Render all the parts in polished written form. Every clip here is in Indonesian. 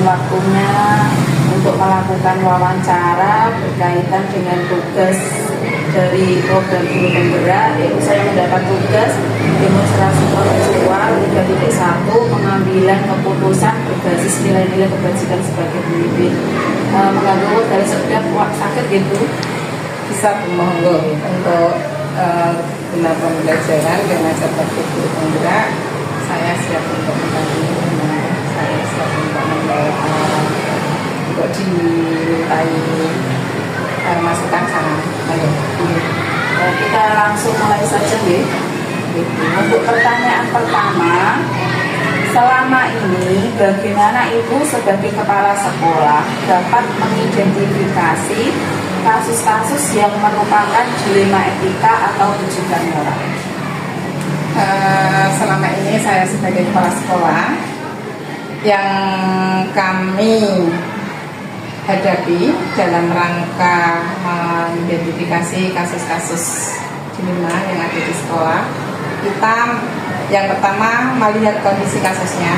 izin waktunya untuk melakukan wawancara berkaitan dengan tugas dari program guru penggerak, yaitu saya mendapat tugas demonstrasi kontekstual 3.1 pengambilan keputusan berbasis nilai-nilai kebajikan sebagai pemimpin. Mengganggu dari setiap sakit gitu bisa monggo untuk guna pembelajaran dengan seperti guru penggerak. Saya siap untuk mendampingi, saya siap untuk membawa untuk dimintai masukan saran. Kita langsung mulai saja ya. Untuk pertanyaan pertama, selama ini bagaimana Ibu sebagai kepala sekolah dapat mengidentifikasi kasus-kasus yang merupakan dilema etika atau rujukan moral? Selama ini saya sebagai kepala sekolah, yang kami hadapi dalam rangka mengidentifikasi kasus-kasus dilema yang ada di sekolah, kita yang pertama melihat kondisi kasusnya.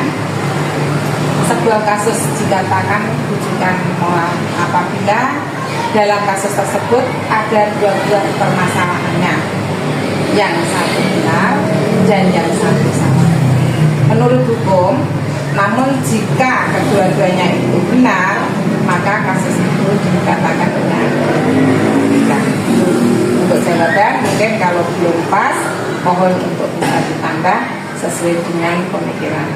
Sebuah kasus dikatakan rujukan moral apabila dalam kasus tersebut ada dua buah permasalahannya, yang satu benar dan yang satu salah. Menurut hukum, namun jika kedua-duanya itu benar, maka kasus itu dikatakan benar. Untuk jawaban mungkin kalau belum pas, mohon untuk bisa ditambah sesuai dengan pemikiran.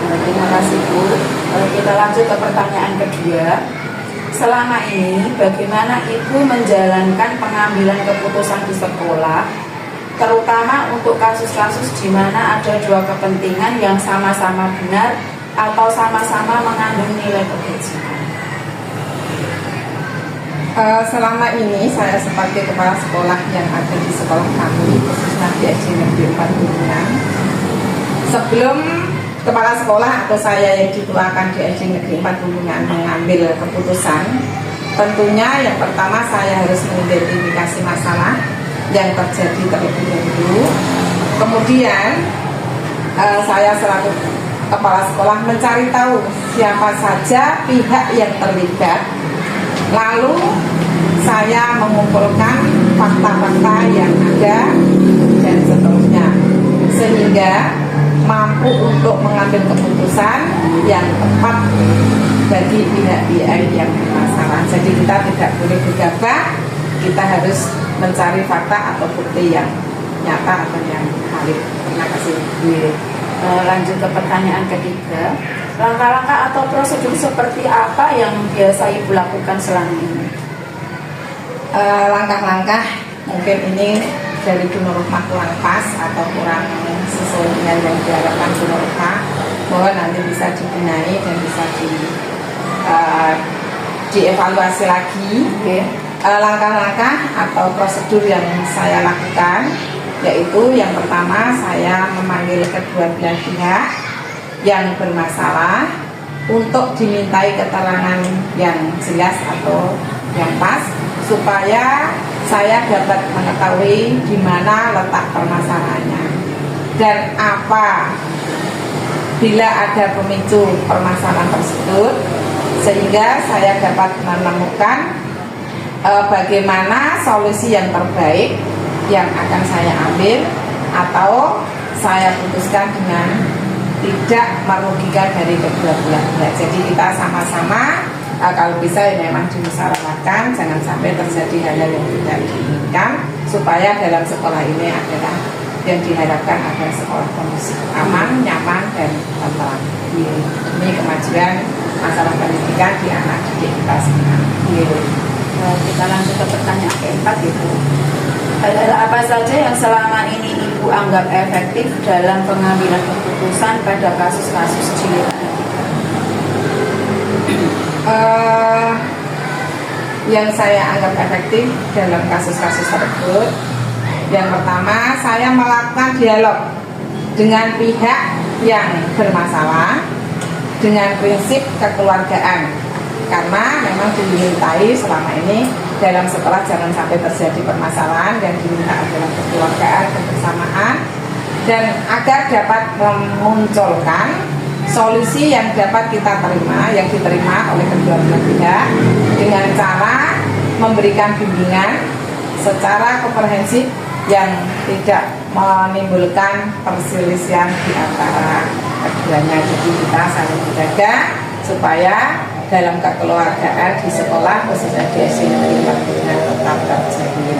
Terima kasih Bu. Kita lanjut ke pertanyaan kedua. Selama ini bagaimana Ibu menjalankan pengambilan keputusan di sekolah, terutama untuk kasus-kasus di mana ada dua kepentingan yang sama-sama benar atau sama-sama mengandung nilai kebajikan? Selama ini saya sebagai kepala sekolah yang ada di sekolah kami, khususnya di SD Negeri 4 Bulungan, sebelum kepala sekolah atau saya yang dituakan di SD Negeri 4 Bulungan mengambil keputusan, tentunya yang pertama saya harus mengidentifikasi masalah yang terjadi terlebih dahulu. Kemudian saya selaku kepala sekolah mencari tahu siapa saja pihak yang terlibat. Lalu saya mengumpulkan fakta-fakta yang ada dan seterusnya, sehingga mampu untuk mengambil keputusan yang tepat bagi pihak-pihak yang bermasalah. Jadi kita tidak boleh gegabah, kita harus mencari fakta atau bukti yang nyata atau yang valid. Terima kasih. Lanjut ke pertanyaan ketiga. Langkah-langkah atau prosedur seperti apa yang biasa Ibu lakukan selama ini? Langkah-langkah mungkin ini dari Bu Nur Rohmah kurang pas atau kurang sesuai dengan yang diharapkan Bu Nur Rohmah, bahwa nanti bisa dibenahi dan bisa dievaluasi lagi. Langkah-langkah atau prosedur yang saya lakukan, yaitu yang pertama saya memanggil kedua belah pihak yang bermasalah untuk dimintai keterangan yang jelas atau yang pas, supaya saya dapat mengetahui di mana letak permasalahannya dan apa bila ada pemicu permasalahan tersebut, sehingga saya dapat menemukan bagaimana solusi yang terbaik yang akan saya ambil atau saya putuskan dengan tidak merugikan dari kedua belah pihak. Jadi kita sama-sama kalau bisa ya memang dimusyawarahkan, jangan sampai terjadi hal-hal yang tidak diinginkan, supaya dalam sekolah ini adalah yang diharapkan adalah sekolah kondusif, aman, nyaman, dan tentram. Ini kemajuan masalah pendidikan di anak didik kita semua. Kita lanjut ke pertanyaan keempat, Ibu. Hal-hal apa saja yang selama ini Ibu anggap efektif dalam pengambilan keputusan pada kasus-kasus dilema etika? Yang saya anggap efektif dalam kasus-kasus tersebut, yang pertama saya melakukan dialog dengan pihak yang bermasalah dengan prinsip kekeluargaan, karena memang dimintai selama ini dalam sekolah jangan sampai terjadi permasalahan, dan diminta adalah kekeluargaan, kebersamaan, dan agar dapat memunculkan solusi yang dapat kita terima, yang diterima oleh kedua belah pihak dengan cara memberikan bimbingan secara komprehensif yang tidak menimbulkan perselisihan di antara keduanya. Jadi kita saling menjaga supaya dalam kekeluargaan di sekolah khususnya di SD Negeri 4 Bulungan tetap terjaga.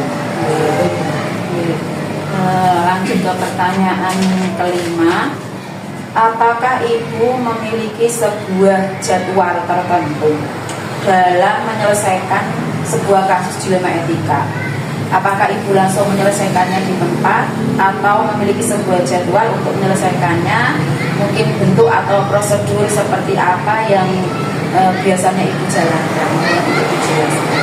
Lanjut ke pertanyaan kelima. Apakah Ibu memiliki sebuah jadwal tertentu dalam menyelesaikan sebuah kasus dilema etika? Apakah Ibu langsung menyelesaikannya di tempat atau memiliki sebuah jadwal untuk menyelesaikannya? Mungkin bentuk atau prosedur seperti apa yang biasanya Ibu jalankan? Untuk dijelaskan.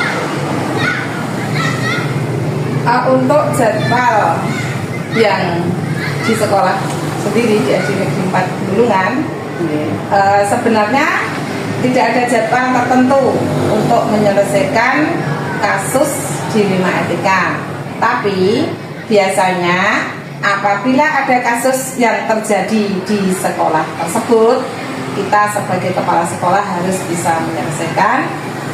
Untuk jadwal yang di sekolah sendiri di SD Negeri 4 Bulungan, sebenarnya tidak ada jadwal tertentu untuk menyelesaikan kasus dilema etika. Tapi biasanya apabila ada kasus yang terjadi di sekolah tersebut, kita sebagai kepala sekolah harus bisa menyelesaikan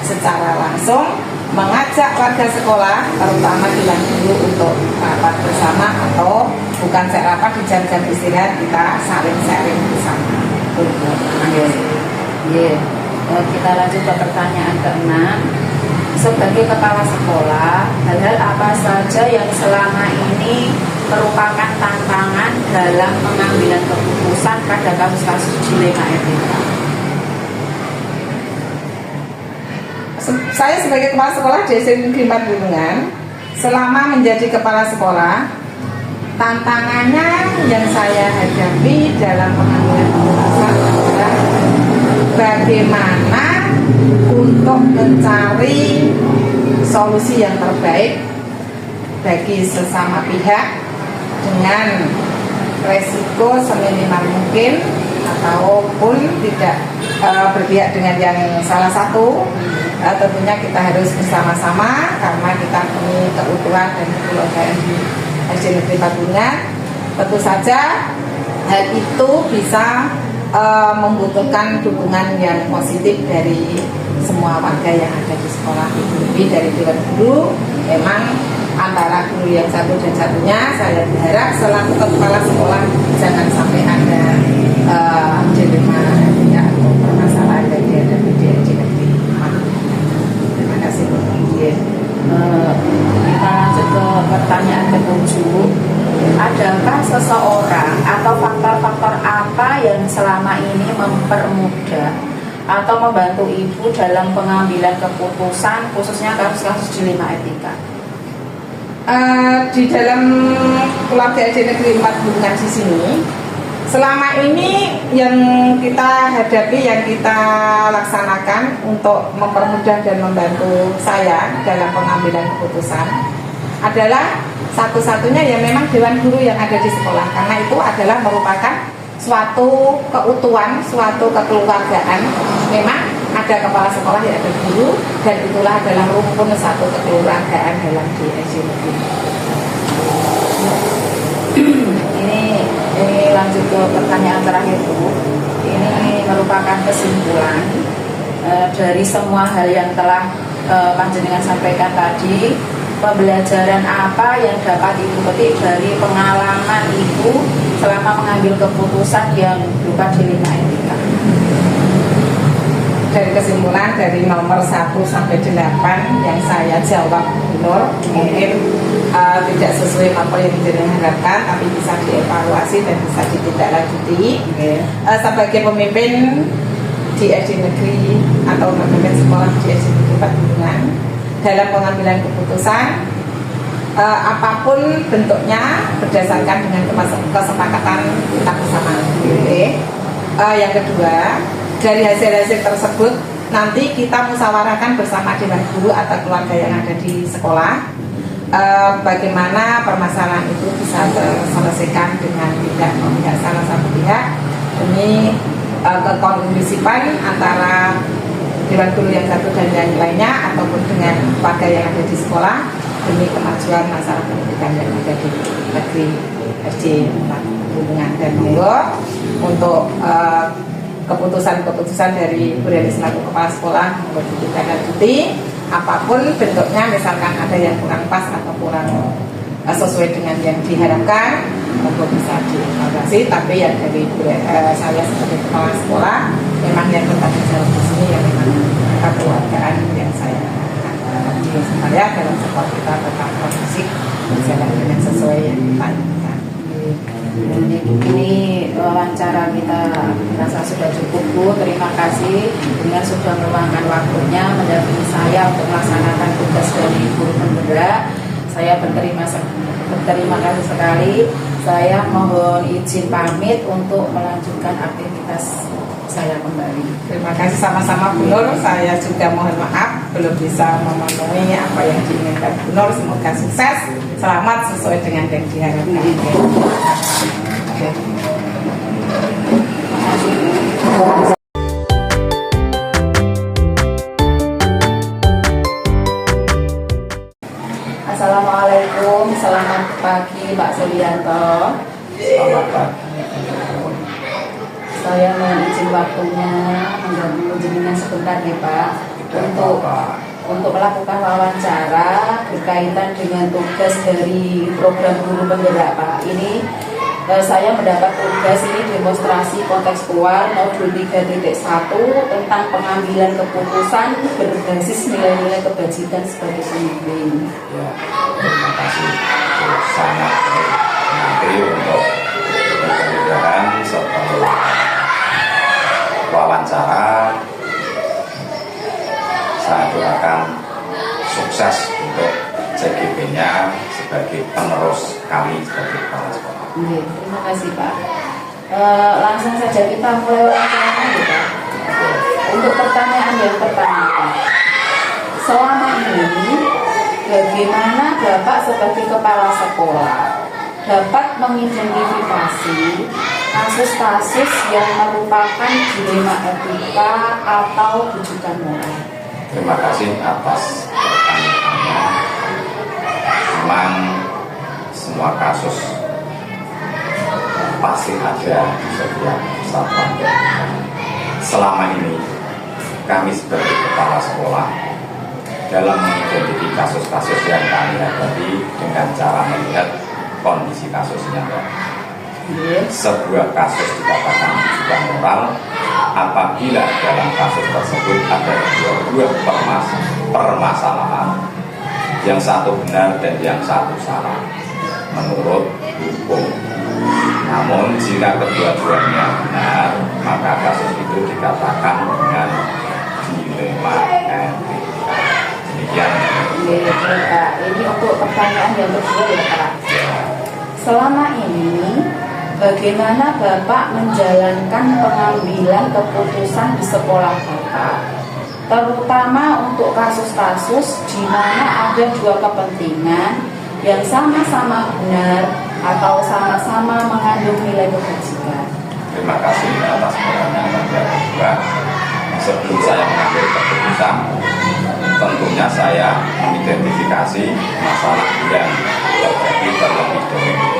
secara langsung, mengajak warga sekolah, terutama bilang dulu untuk rapat bersama atau bukan rapat di jam-jam istirahat, kita saling sharing bersama. Kita lanjut ke pertanyaan ke-6. Sebagai kepala sekolah, hal-hal apa saja yang selama ini merupakan tantangan dalam pengambilan keputusan pada kasus-kasus dilema etika? Saya sebagai kepala sekolah di SD Negeri 4 Bulungan, selama menjadi kepala sekolah, tantangannya yang saya hadapi dalam pengambilan keputusan adalah bagaimana untuk mencari solusi yang terbaik bagi sesama pihak dengan resiko seminimal mungkin ataupun tidak berpihak dengan yang salah satu. Tentunya kita harus bersama-sama karena kita punya keutuhan dan kekeluargaan di SD Negeri 4 Bulungan. Tentu saja hal itu bisa membutuhkan dukungan yang positif dari semua warga yang ada di sekolah. Lebih dari dewan guru, memang antara guru yang satu dan satunya, saya berharap selaku kepala sekolah jangan sampai ada dilema etika atau permasalahan yang dihadapi di SD Negeri 4. Terima kasih. Kita lanjut ke pertanyaan ke-7. Adakah seseorang atau faktor-faktor apa yang selama ini mempermudah atau membantu Ibu dalam pengambilan keputusan khususnya kasus-kasus dilema etika? Di dalam keluarga SD Negeri 4 Bulungan di sini, selama ini yang kita hadapi, yang kita laksanakan untuk mempermudah dan membantu saya dalam pengambilan keputusan adalah satu-satunya yang memang dewan guru yang ada di sekolah, karena itu adalah merupakan suatu keutuhan, suatu kekeluargaan. Memang ada kepala sekolah, yang ada guru, dan itulah adalah rumpun satu kekeluargaan dalam di SD Negeri. Ini lanjut ke pertanyaan terakhir Bu. Ini merupakan kesimpulan dari semua hal yang telah panjenengan sampaikan tadi. Pembelajaran apa yang dapat Ibu petik dari pengalaman Ibu selama mengambil keputusan yang berupa dilema etika? Dari kesimpulan dari nomor 1 sampai 8 yang saya jawab Nur, mungkin tidak sesuai apa yang jenengan harapkan, tapi bisa dievaluasi dan bisa ditindaklanjuti. Sebagai pemimpin di SD Negeri atau pemimpin sekolah di SD Negeri 4 Bulungan, dalam pengambilan keputusan apapun bentuknya berdasarkan dengan kesepakatan kita bersama. Yang kedua, dari hasil-hasil tersebut nanti kita musyawarahkan bersama dewan guru atau keluarga yang ada di sekolah, bagaimana permasalahan itu bisa terselesaikan dengan tidak memihak salah satu pihak demi kekondusifan antara dewan guru yang satu dan yang lainnya ataupun dengan warga yang ada di sekolah demi kemajuan masalah pendidikan yang ada di negeri SD 4 Bulungan. Dan monggo untuk keputusan-keputusan dari Bu Reni selaku kepala sekolah untuk ditindaklanjuti apapun bentuknya, misalkan ada yang kurang pas atau kurang sesuai dengan yang diharapkan untuk bisa dievaluasi. Tapi yang dari saya sebagai kepala sekolah memang yang bertanggung jawab di sini yang memang kekeluargaan yang saya dalam sekolah kita tetap kondusif berjalan dengan sesuai yang kita inginkan. Ini wawancara kita rasa sudah cukup, Bu. Terima kasih dengan sudah meluangkan waktunya mendampingi saya untuk melaksanakan tugas dari guru penggerak. Saya berterima kasih sekali. Saya mohon izin pamit untuk melanjutkan aktivitas saya kembali. Terima kasih sama-sama Bu Nur. Saya juga mohon maaf belum bisa memenuhi apa yang diinginkan Bu Nur. Semoga sukses, selamat sesuai dengan yang diharapkan. Terima kasih. Assalamualaikum, selamat pagi Pak Sulianto. Selamat pagi. Saya mohon izin waktunya mengganggu jenengan sebentar nih Pak untuk melakukan wawancara berkaitan dengan tugas dari program guru penggerak Pak. Ini saya mendapat tugas ini demonstrasi kontekstual modul 3.1 tentang pengambilan keputusan berbasis nilai-nilai kebajikan sebagai pemimpin. Ya, terima kasih. Sangat nanti untuk mudah-mudahan setelah wawancara saya doakan sukses untuk CGP-nya sebagai penerus kami sebagai kepala sekolah. Terima kasih Pak. Langsung saja kita mulai wawancaranya ya Pak. Untuk pertanyaan yang pertama Pak, selama ini bagaimana Bapak sebagai kepala sekolah dapat mengidentifikasi kasus-kasus yang merupakan dilema etika atau rujukan moral? Terima kasih atas pertanyaannya. Memang semua kasus pasti ada di setiap satuan. Selama ini kami sebagai kepala sekolah dalam mengidentifikasi kasus-kasus yang kami hadapi dengan cara melihat kondisi kasusnya. Sebuah kasus dikatakan rujukan moral apabila dalam kasus tersebut ada dua buah permasalahan, yang satu benar dan yang satu salah menurut hukum. Namun jika kedua-duanya benar, maka kasus itu dikatakan dengan dilema etika. Demikian. Pak, ini untuk pertanyaan yang kedua ya Pak. Selama ini bagaimana Bapak menjalankan pengambilan keputusan di sekolah Bapak, terutama untuk kasus-kasus di mana ada dua kepentingan yang sama-sama benar atau sama-sama mengandung nilai kebajikan? Terima kasih atas pertanyaan yang kedua. Sebelum saya mengambil keputusan, tentunya saya mengidentifikasi masalah yang terjadi terlebih dahulu.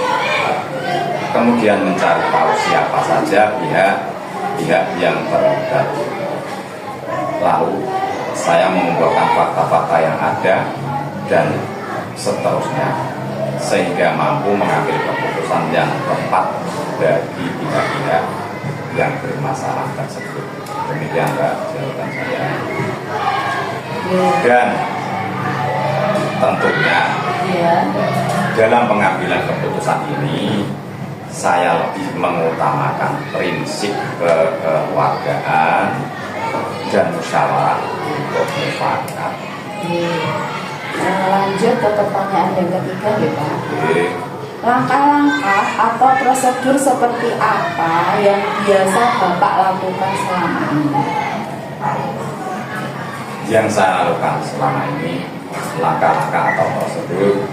Kemudian mencari tahu siapa saja pihak yang terlibat. Lalu saya mengumpulkan fakta-fakta yang ada dan seterusnya, sehingga mampu mengambil keputusan yang tepat bagi pihak-pihak yang bermasalah tersebut. Demikian Mbak jawaban saya. Dan tentunya dalam pengambilan keputusan ini saya lebih mengutamakan prinsip kekeluargaan dan musyawarah untuk mufakat. Lanjut ke pertanyaan yang ketiga ya Pak. Langkah-langkah atau prosedur seperti apa yang biasa Bapak lakukan selama ini? Yang saya lakukan selama ini, langkah-langkah atau prosedur,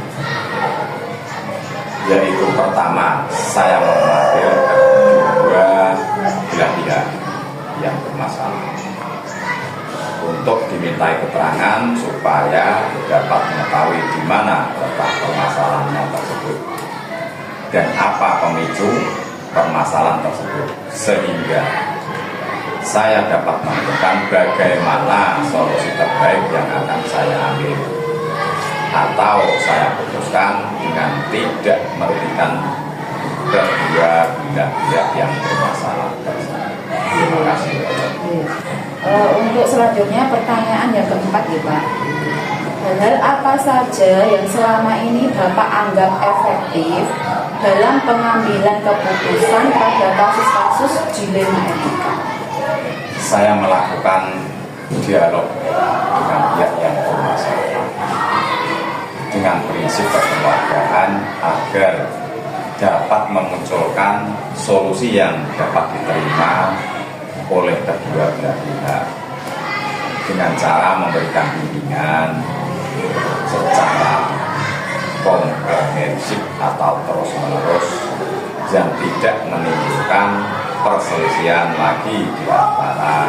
yaitu pertama, saya memanggil kedua belah pihak yang bermasalah untuk dimintai keterangan supaya dapat mengetahui di mana letak permasalahannya tersebut dan apa pemicu permasalahan tersebut, sehingga saya dapat menentukan bagaimana solusi terbaik yang akan saya ambil, atau saya putuskan dengan tidak merugikan kedua belah pihak yang bermasalah. Terima kasih. Untuk selanjutnya pertanyaan yang keempat ya Pak. Hal apa saja yang selama ini Bapak anggap efektif dalam pengambilan keputusan pada kasus-kasus dilema etika? Saya melakukan dialog dengan pihak yang bermasalah dengan prinsip kekeluargaan agar dapat memunculkan solusi yang dapat diterima oleh kedua belah pihak dengan cara memberikan bimbingan secara komprehensif atau terus-menerus yang tidak menimbulkan perselisihan lagi di antara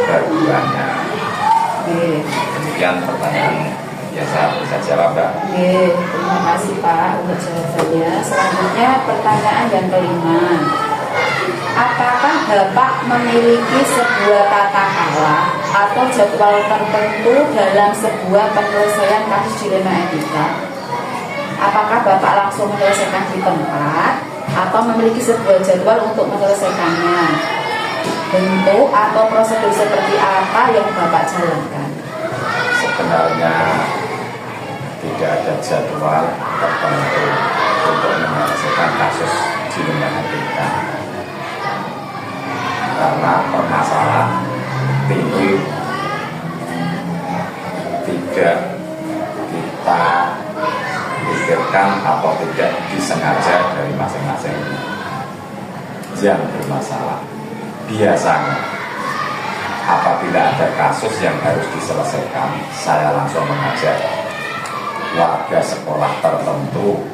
keduanya. Demikian pertanyaan yang saya bisa jawab, Mbak. Terima kasih Pak untuk jawabannya. Selanjutnya pertanyaan yang kelima. Apakah Bapak memiliki sebuah tata cara atau jadwal tertentu dalam sebuah penyelesaian kasus dilema etika? Apakah Bapak langsung menyelesaikan di tempat atau memiliki sebuah jadwal untuk menyelesaikannya? Bentuk atau prosedur seperti apa yang Bapak jalankan? Sebenarnya tidak ada jadwal tertentu untuk menyelesaikan kasus dilema etika, karena permasalahan timbul tidak kita pikirkan atau tidak disengaja dari masing-masing yang bermasalah. Biasanya apabila ada kasus yang harus diselesaikan, saya langsung mengajak warga sekolah tertentu,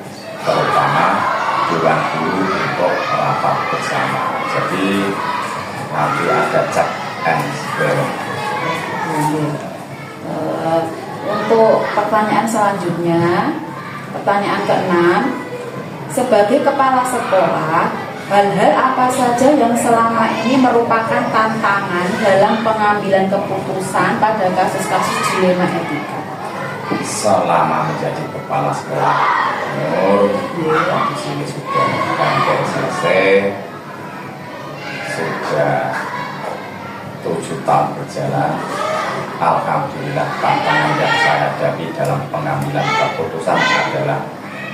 terutama dewan guru, untuk rapat bersama. Jadi nanti ada check and balance. Untuk pertanyaan selanjutnya, pertanyaan keenam, sebagai kepala sekolah, hal-hal apa saja yang selama ini merupakan tantangan dalam pengambilan keputusan pada kasus-kasus dilema etika? Selama menjadi kepala sekolah di sini sudah hampir selesai, sudah 7 tahun berjalan. Alhamdulillah, tantangan yang saya hadapi dalam pengambilan keputusan adalah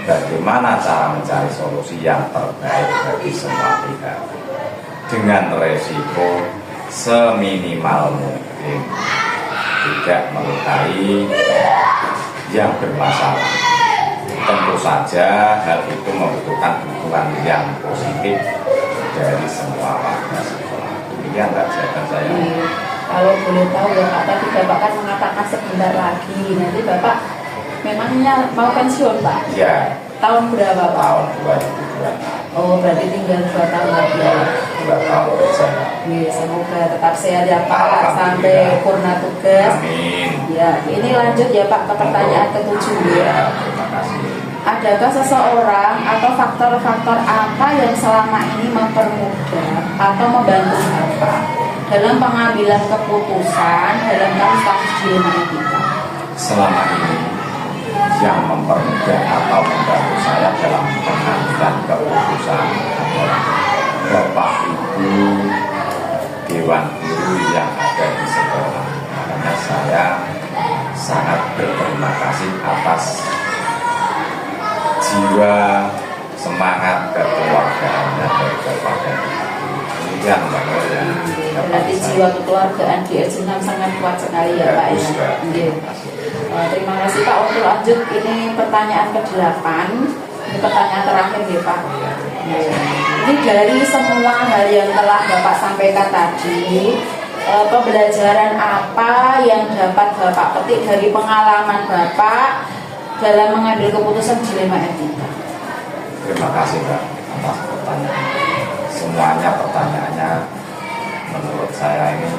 bagaimana cara mencari solusi yang terbaik bagi semua pihak dengan resiko seminimal mungkin tidak melukai yang bermasalah. Tentu saja hal itu membutuhkan dukungan yang positif dari semua warga sekolah. Demikian Mbak jawaban saya. Kalau boleh tahu ya Pak, tadi Bapak kan mengatakan sebentar lagi, nanti Bapak memangnya mau pensiun Pak? Ya. Tahun berapa Pak? Tahun 2002. Oh, berarti tinggal 2 tahun lagi. 2 tahun berjalan. Semoga tetap sehat ya Pak sampai purna tugas. Amin. Ya, ini lanjut ya Pak ke pertanyaan ke-7 ya. Terima kasih. Adakah seseorang atau faktor-faktor apa yang selama ini mempermudah atau membantu Bapak dalam pengambilan keputusan dalam kasus dilema etika? Selama ini yang mempermudah atau membantu saya dalam pengambilan keputusan adalah Bapak Ibu Dewan Guru yang ada di sekolah. Makanya saya sangat berterima kasih atas jiwa semangat kekeluargaannya dari Bapak dan Ibu. Demikian Mbak Nur. Berarti jiwa kekeluargaan di S6 sangat kuat sekali ya Pak ya. Terima kasih Pak. Untuk lanjut, ini pertanyaan ke-8. Ini pertanyaan terakhir ya Pak. Ini dari semua hal yang telah Bapak sampaikan tadi, pembelajaran apa yang dapat Bapak petik dari pengalaman Bapak dalam mengambil keputusan dilema etika? Terima kasih Mbak atas pertanyaan. Semuanya pertanyaannya menurut saya ini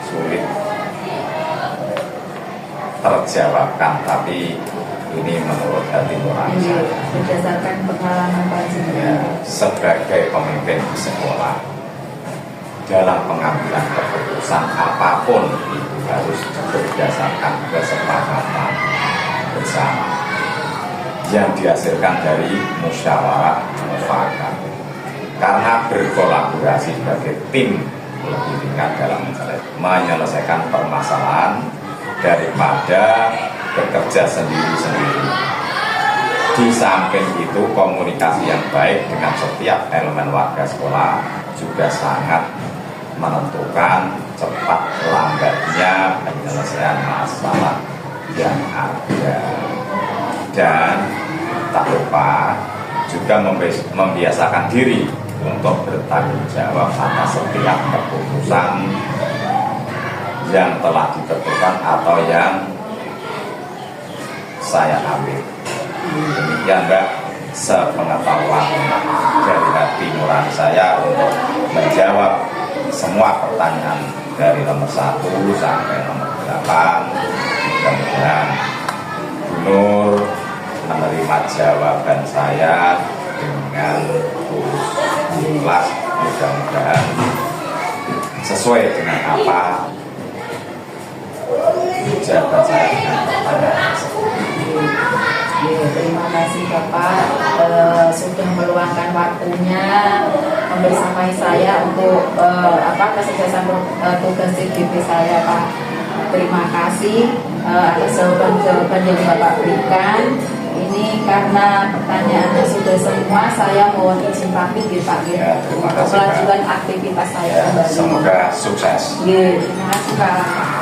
sulit terjawabkan, tapi ini menurut hati nurani saya. Berdasarkan pengalaman Pak Ya, sebagai pemimpin di sekolah, dalam pengambilan keputusan apapun itu harus berdasarkan kesepakatan bersama yang dihasilkan dari musyawarah mufakat. Karena berkolaborasi sebagai tim lebih tingkat dalam menyelesaikan permasalahan daripada bekerja sendiri-sendiri. Di samping itu, komunikasi yang baik dengan setiap elemen warga sekolah juga sangat menentukan cepat lambatnya penyelesaian masalah yang ada. Dan tak lupa juga membiasakan diri untuk bertanggung jawab atas setiap keputusan yang telah ditentukan atau yang saya ambil. Demikian Mbak, sepengetahuan dari hati nurani saya untuk menjawab semua pertanyaan dari nomor 1 sampai nomor 8. Mudah-mudahan Bu Nur menerima jawaban saya dengan tulus ikhlas, mudah-mudahan sesuai dengan apa jawaban saya dengan pertanyaan tersebut. Terima kasih Bapak sudah meluangkan waktunya membersamai saya untuk kesuksesan tugas CGP saya Pak. Terima kasih atas jawaban yang Bapak berikan. Ini karena pertanyaannya sudah semua, saya mohon izin pamit Pak. Ya, terima kasih, Melanjutkan aktivitas saya ya, kembali. semoga sukses. Terima kasih Pak.